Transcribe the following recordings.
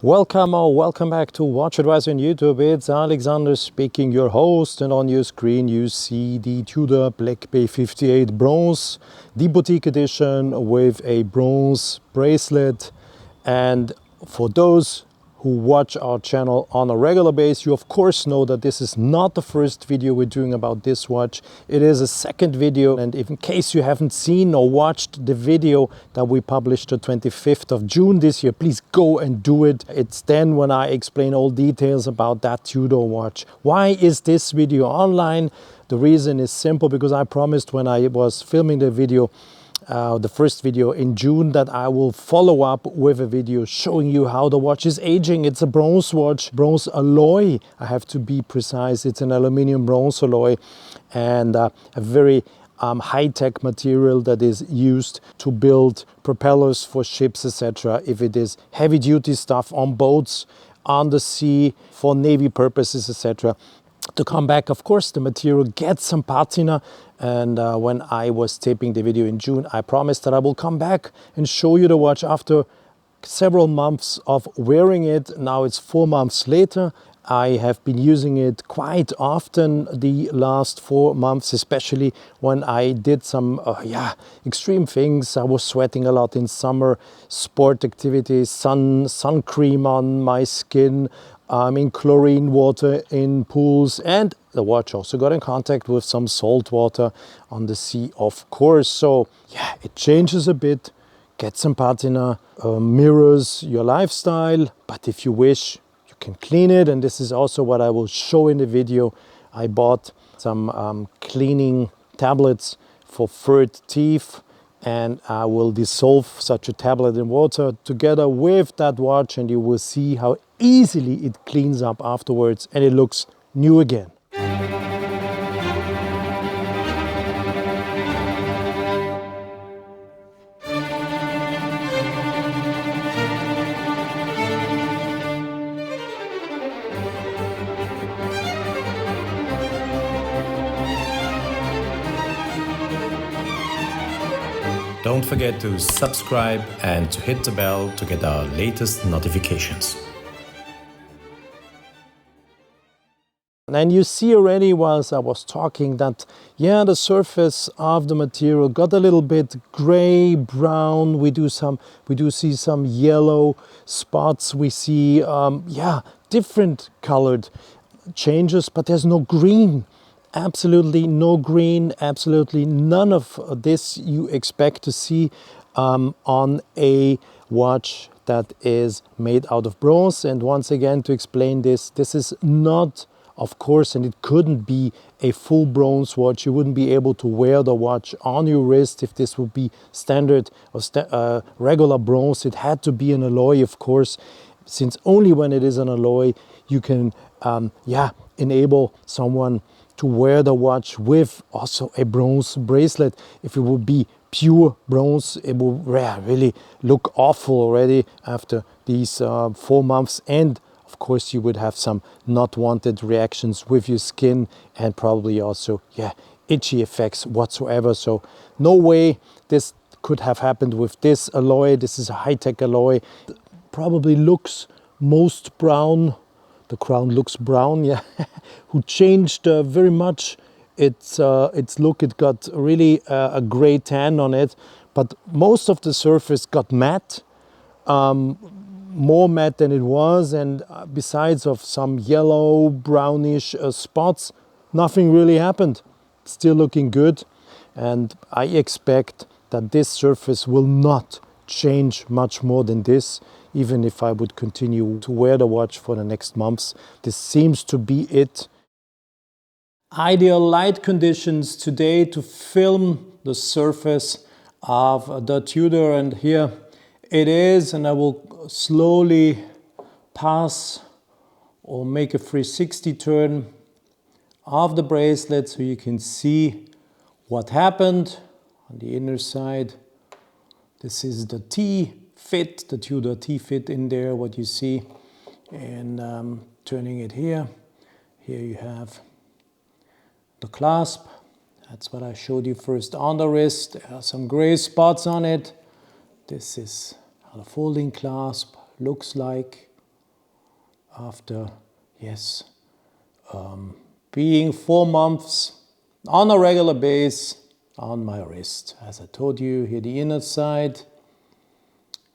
Welcome or welcome back to WatchAdvisor on YouTube. It's Alexander speaking, your host, and on your screen you see the Tudor Black Bay 58 bronze, the boutique edition with a bronze bracelet. And for those who watch our channel on a regular basis, you of course know that this is not the first video we're doing about this watch. It is a second video, and if in case you haven't seen or watched the video that we published the 25th of June this year, please go and do it. It's then when I explain all details about that Tudor watch. Why is this video online? The reason is simple, because I promised when I was filming the video, the first video in June, that I will follow up with a video showing you how the watch is aging. It's a bronze watch, bronze alloy, I have to be precise. It's an aluminium bronze alloy, and a very high-tech material that is used to build propellers for ships, etc. If it is heavy-duty stuff on boats, on the sea, for navy purposes, etc. To come back, of course, the material gets some patina, and when I was taping the video in June, I promised that I will come back and show you the watch after several months of wearing it. Now it's 4 months later. I have been using it quite often the last 4 months, especially when I did some extreme things. I was sweating a lot in summer, sport activities, sun cream on my skin, in chlorine water in pools, and the watch also got in contact with some salt water on the sea, of course. So yeah, it changes a bit, gets some patina, mirrors your lifestyle, but if you wish, you can clean it, and this is also what I will show in the video. I bought some cleaning tablets for furred teeth, and I will dissolve such a tablet in water together with that watch, and you will see how easily it cleans up afterwards and it looks new again. Don't forget to subscribe and to hit the bell to get our latest notifications. And you see already whilst I was talking that, yeah, the surface of the material got a little bit gray, brown. We do see some yellow spots. We see, different colored changes, but there's no green. Absolutely no green, absolutely none of this you expect to see on a watch that is made out of bronze. And once again, to explain this is not, of course, and it couldn't be a full bronze watch. You wouldn't be able to wear the watch on your wrist if this would be standard or regular bronze. It had to be an alloy, of course, since only when it is an alloy you can enable someone to wear the watch with also a bronze bracelet. If it would be pure bronze, it would really look awful already after these 4 months, and of course you would have some not wanted reactions with your skin, and probably also itchy effects whatsoever. So no way this could have happened with this alloy. This is a high-tech alloy. Probably looks most brown. The crown looks brown, yeah. Who changed very much its look. It got really a gray tan on it, but most of the surface got matte, more matte than it was, and besides of some yellow brownish spots, nothing really happened. Still looking good, and I expect that this surface will not change much more than this. Even if I would continue to wear the watch for the next months, this seems to be it. Ideal light conditions today to film the surface of the Tudor, and here it is, and I will slowly pass or make a 360 turn of the bracelet so you can see what happened on the inner side. This is the T-fit, the Tudor T-fit in there, what you see. And turning it here you have the clasp. That's what I showed you first on the wrist. There are some gray spots on it. This is how the folding clasp looks like. after, yes, being 4 months on a regular base on my wrist. As I told you, here the inner side,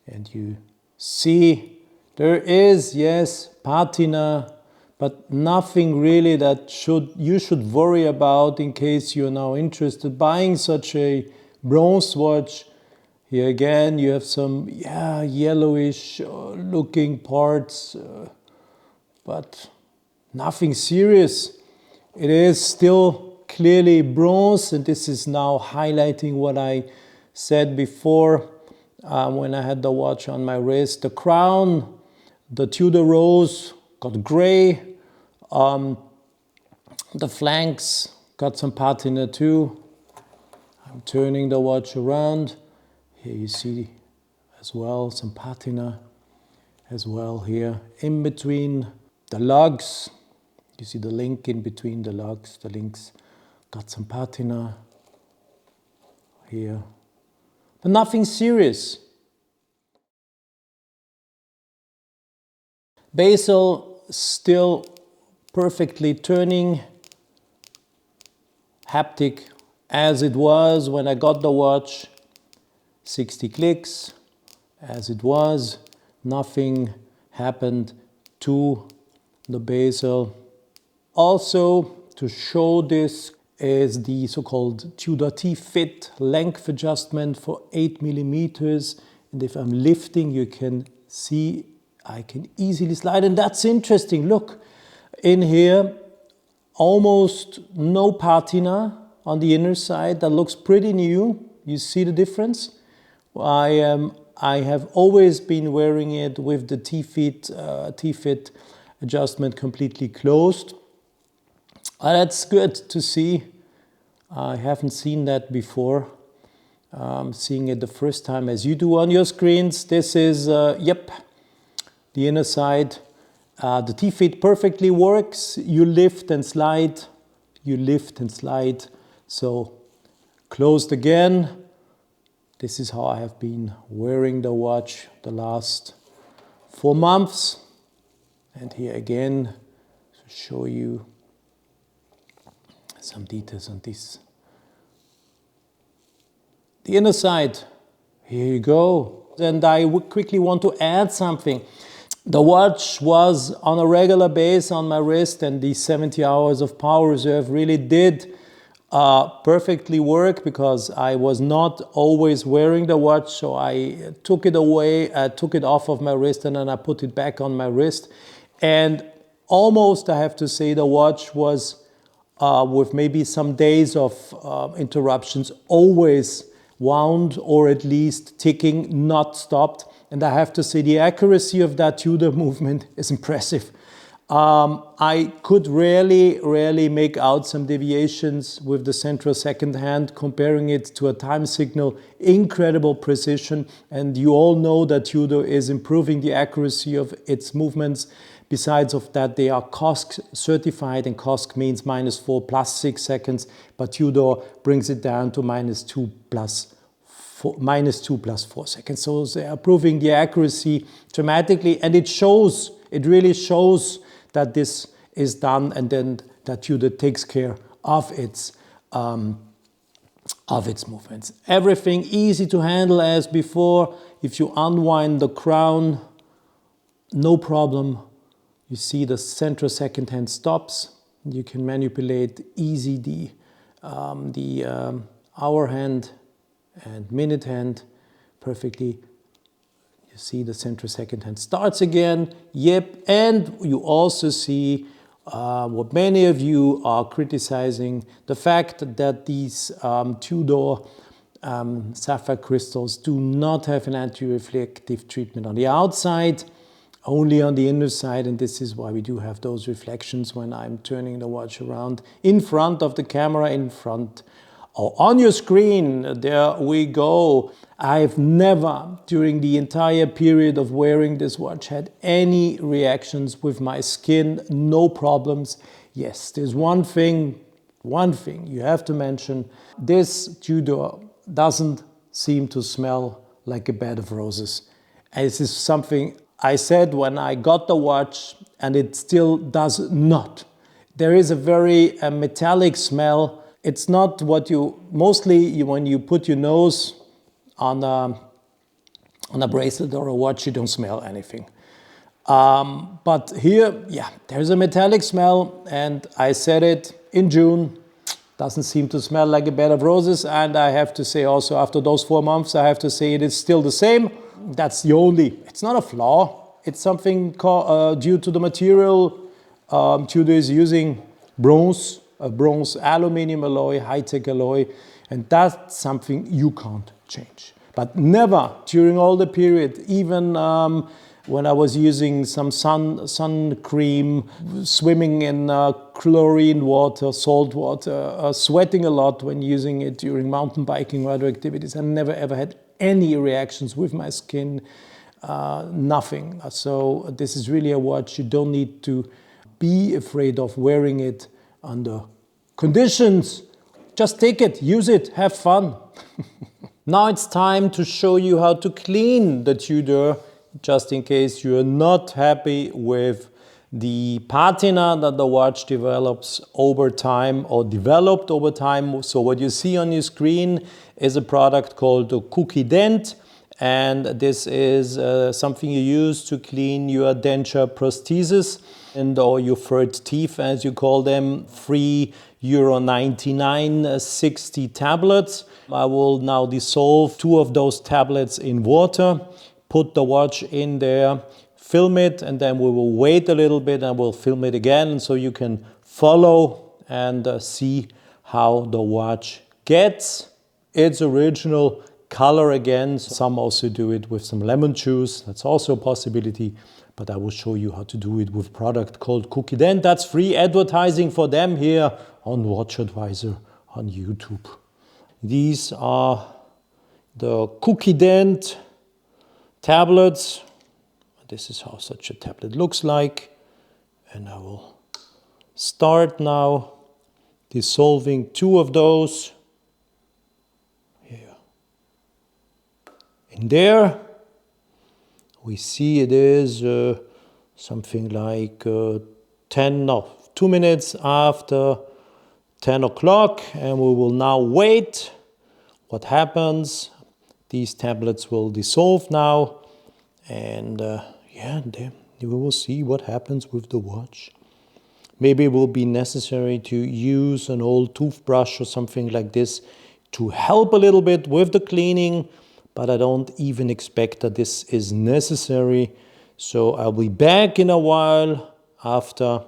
and you see there is, yes, patina, but nothing really that you should worry about in case you're now interested buying such a bronze watch. Here again you have some yellowish looking parts, but nothing serious. It is still clearly bronze, and this is now highlighting what I said before when I had the watch on my wrist. The crown, the Tudor rose, got gray. The flanks got some patina too. I'm turning the watch around. Here you see as well some patina as well here in between the lugs. You see the link in between the lugs. The links got some patina here, but nothing serious. Bezel still perfectly turning, haptic as it was when I got the watch, 60 clicks as it was, nothing happened to the bezel. Also, to show this is the so-called Tudor T-Fit length adjustment for 8 millimeters. And if I'm lifting, you can see I can easily slide, and that's interesting. Look, in here, almost no patina on the inner side. That looks pretty new. You see the difference? I have always been wearing it with the T-Fit adjustment completely closed. That's good to see. I haven't seen that before. Seeing it the first time as you do on your screens. This is, the inner side. The T-Fit perfectly works. You lift and slide. You lift and slide. So closed again. This is how I have been wearing the watch the last 4 months. And here again, to show you some details on this. The inner side, here you go. And I would quickly want to add something. The watch was on a regular base on my wrist, and the 70 hours of power reserve really did perfectly work, because I was not always wearing the watch. So I took it away, I took it off of my wrist, and then I put it back on my wrist. And almost, I have to say, the watch was, with maybe some days of interruptions, always wound, or at least ticking, not stopped. And I have to say the accuracy of that Tudor movement is impressive. I could rarely make out some deviations with the central second hand, comparing it to a time signal. Incredible precision. And you all know that Tudor is improving the accuracy of its movements. Besides of that, they are COSC certified, and COSC means -4 plus 6 seconds, but Tudor brings it down to -2 plus 4 seconds. So they are improving the accuracy dramatically, and it shows, it really shows that this is done, and then that Tudor takes care of its movements. Everything easy to handle as before. If you unwind the crown, no problem. You see the central second hand stops. You can manipulate easy the hour hand and minute hand perfectly. You see the central second hand starts again. Yep, and you also see what many of you are criticizing, the fact that these Tudor sapphire crystals do not have an anti-reflective treatment on the outside, only on the inner side, and this is why we do have those reflections when I'm turning the watch around in front of the camera, in front or on your screen. There we go. I've never, during the entire period of wearing this watch, had any reactions with my skin, no problems. Yes, there's one thing you have to mention. This Tudor doesn't seem to smell like a bed of roses. And this is something I said when I got the watch, and it still does not. There is a very metallic smell. It's not what when you put your nose on a bracelet or a watch, you don't smell anything. But here, yeah, there's a metallic smell, and I said it in June. Doesn't seem to smell like a bed of roses, and I have to say also after those 4 months, I have to say it is still the same. That's the only, it's not a flaw. It's something due to the material. Tudor is using bronze, a bronze aluminum alloy, high-tech alloy, and that's something you can't change. But never during all the period, even when I was using some sun cream, swimming in chlorine water, salt water, sweating a lot when using it during mountain biking or other activities, I never ever had any reactions with my skin, nothing. So this is really a watch you don't need to be afraid of wearing it under conditions. Just take it, use it, have fun. Now it's time to show you how to clean the Tudor, just in case you're not happy with the patina that the watch develops over time or developed over time. So what you see on your screen is a product called the Cookie Dent, and this is something you use to clean your denture prosthesis and or your third teeth, as you call them. €3.99, 60 tablets. I will now dissolve 2 of those tablets in water, put the watch in there, film it, and then we will wait a little bit and we'll film it again so you can follow and see how the watch gets its original color again. Some also do it with some lemon juice. That's also a possibility, but I will show you how to do it with a product called Cookie Dent. That's free advertising for them here on WatchAdvisor on YouTube. These are the Cookie Dent tablets. This is how such a tablet looks like. And I will start now dissolving 2 of those here. In there, we see it is something like 2 minutes after 10 o'clock, and we will now wait. What happens? These tablets will dissolve now, and then we will see what happens with the watch. Maybe it will be necessary to use an old toothbrush or something like this to help a little bit with the cleaning, but I don't even expect that this is necessary. So I'll be back in a while after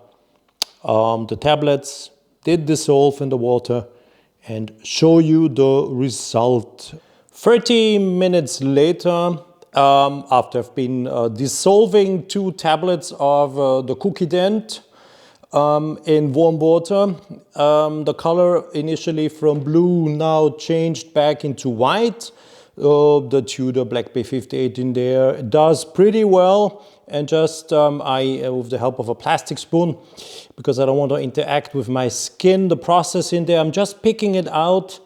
the tablets did dissolve in the water and show you the result. 30 minutes later, after I've been dissolving 2 tablets of the Cookie Dent in warm water, the color initially from blue now changed back into white. The Tudor Black Bay 58 in there does pretty well, and just with the help of a plastic spoon, because I don't want to interact with my skin, the process in there, I'm just picking it out,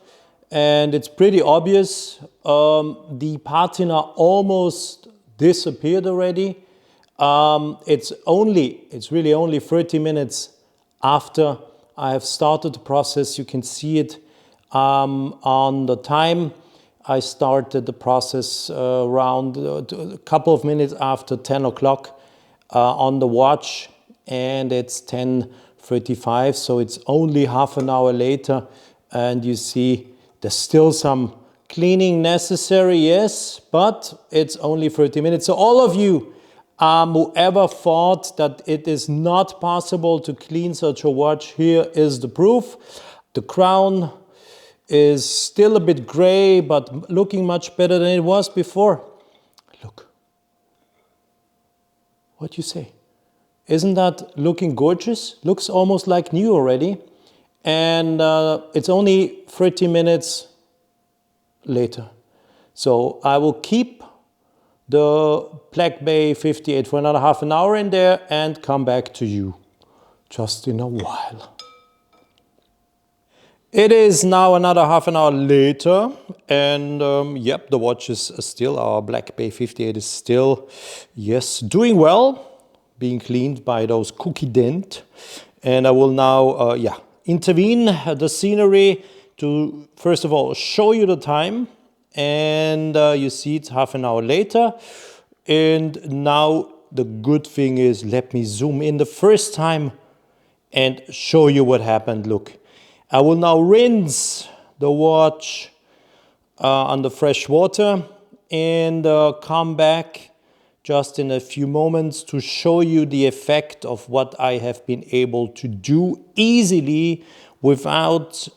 and it's pretty obvious. The patina almost disappeared already. It's really only 30 minutes after I have started the process. You can see it on the time. I started the process around a couple of minutes after 10 o'clock on the watch, and it's 10:35, so it's only half an hour later, and you see there's still some cleaning necessary, yes, but it's only 30 minutes. So all of you, whoever thought that it is not possible to clean such a watch, here is the proof. The crown is still a bit gray, but looking much better than it was before. Look. What do you say? Isn't that looking gorgeous? Looks almost like new already. And it's only 30 minutes later. So I will keep the Black Bay 58 for another half an hour in there and come back to you just in a while. It is now another half an hour later, and yep, the watch is still, our Black Bay 58 is still, yes, doing well. being cleaned by those cookie dent. And I will now intervene the scenery to first of all show you the time. And you see it's half an hour later. And now the good thing is, let me zoom in the first time and show you what happened. Look, I will now rinse the watch under fresh water and come back just in a few moments to show you the effect of what I have been able to do easily without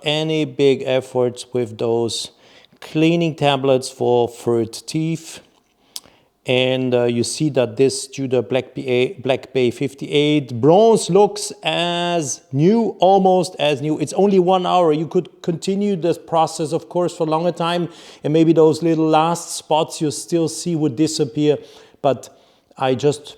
any big efforts with those cleaning tablets for furred teeth. And you see that this Tudor Black Bay 58 bronze looks as new, almost as new. It's only 1 hour. You could continue this process, of course, for a longer time, and maybe those little last spots you still see would disappear. But I just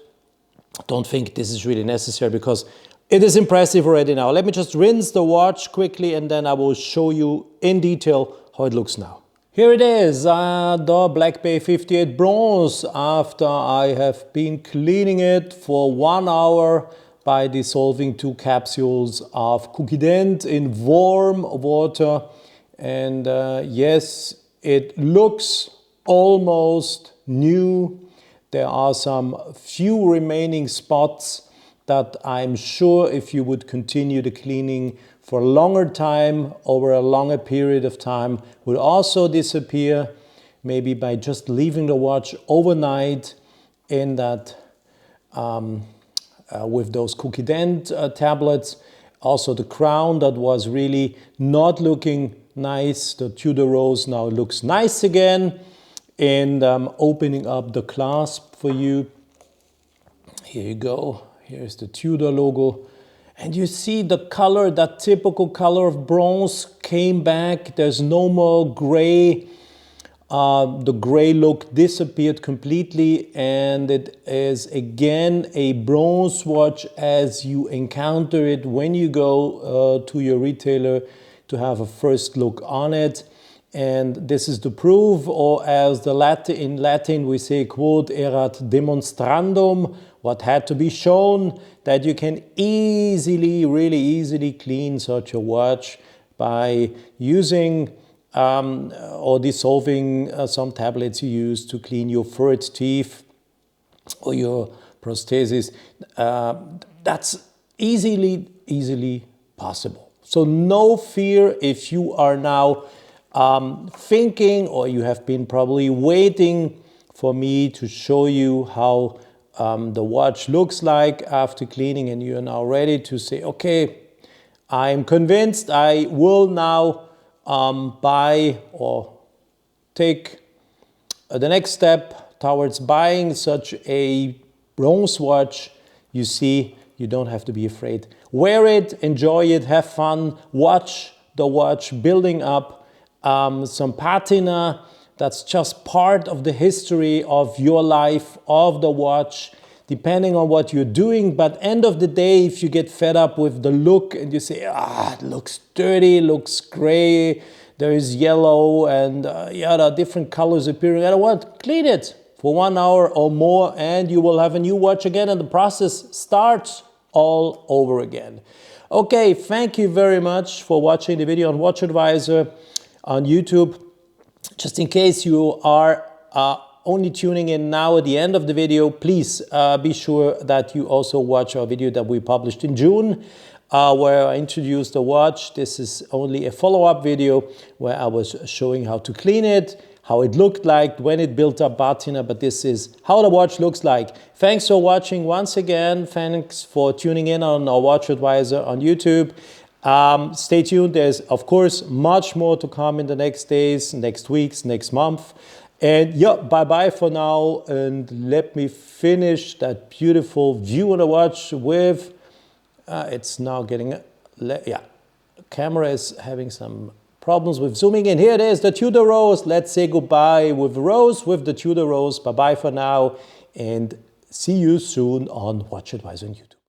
don't think this is really necessary because it is impressive already now. Let me just rinse the watch quickly and then I will show you in detail how it looks now. Here it is, the Black Bay 58 bronze, after I have been cleaning it for 1 hour by dissolving 2 capsules of cookie dent in warm water. And yes, it looks almost new. There are some few remaining spots that I'm sure if you would continue the cleaning for a longer time, over a longer period of time, would also disappear, maybe by just leaving the watch overnight in that with those cookie dent tablets. Also the crown that was really not looking nice, the Tudor rose now looks nice again. And I'm opening up the clasp for you. Here you go, here's the Tudor logo. And you see the color, that typical color of bronze came back. There's no more gray. The gray look disappeared completely, and it is again a bronze watch as you encounter it when you go to your retailer to have a first look on it. And this is the proof, or as in Latin we say, quod erat demonstrandum, what had to be shown, that you can easily, really easily clean such a watch by using or dissolving some tablets you use to clean your furred teeth or your prosthesis. That's easily possible. So no fear if you are now thinking, or you have been probably waiting for me to show you how the watch looks like after cleaning, and you are now ready to say, okay, I'm convinced I will now buy or take the next step towards buying such a bronze watch. You see, you don't have to be afraid. Wear it, enjoy it, have fun, watch the watch building up some patina. That's just part of the history of your life, of the watch, depending on what you're doing. But end of the day, if you get fed up with the look and you say, it looks dirty, looks gray, there is yellow and there are different colors appearing, I don't want, clean it for 1 hour or more and you will have a new watch again, and the process starts all over again. Okay, thank you very much for watching the video on WatchAdvisor on YouTube. Just in case you are only tuning in now at the end of the video, please be sure that you also watch our video that we published in June, where I introduced the watch. This is only a follow-up video where I was showing how to clean it, how it looked like when it built up patina, but this is how the watch looks like. Thanks for watching once again. Thanks for tuning in on our WatchAdvisor on YouTube. Stay tuned. There's, of course, much more to come in the next days, next weeks, next month. And yeah, bye-bye for now. And let me finish that beautiful view on the watch with, it's now getting, the camera is having some problems with zooming in. Here it is, the Tudor rose. Let's say goodbye with the rose, with the Tudor rose. Bye-bye for now. And see you soon on WatchAdvisor on YouTube.